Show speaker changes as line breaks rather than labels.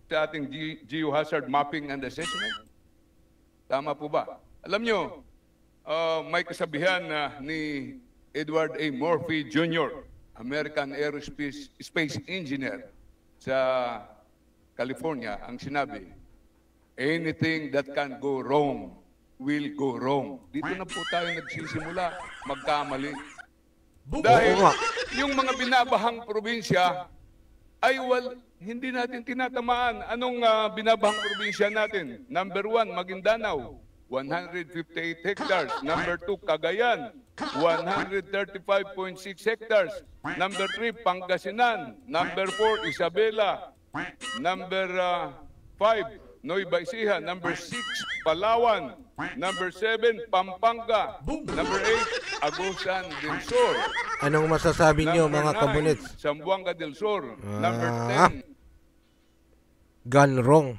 sa ating geohazard mapping and assessment? Tama po ba? Alam nyo, may kasabihan ni Edward A. Murphy Jr., American Aerospace Space Engineer sa California, ang sinabi, anything that can go wrong will go wrong. Dito na po tayo nagsisimula magkamali. Dahil yung mga binabahang probinsya ay hindi natin tinatamaan. Anong binabahang probinsya natin? Number 1, Maguindanao, 158 hectares. Number 2, Cagayan, 135.6 hectares. Number 3, Pangasinan. Number 4, Isabela. Number 5, Nueva Ecija. Number 6, Palawan. Number 7, Pampanga. Number 8, Agusan del Sur.
Anong masasabi niyo mga kabunits?
Zamboanga del Sur. Number 10,
Gone wrong.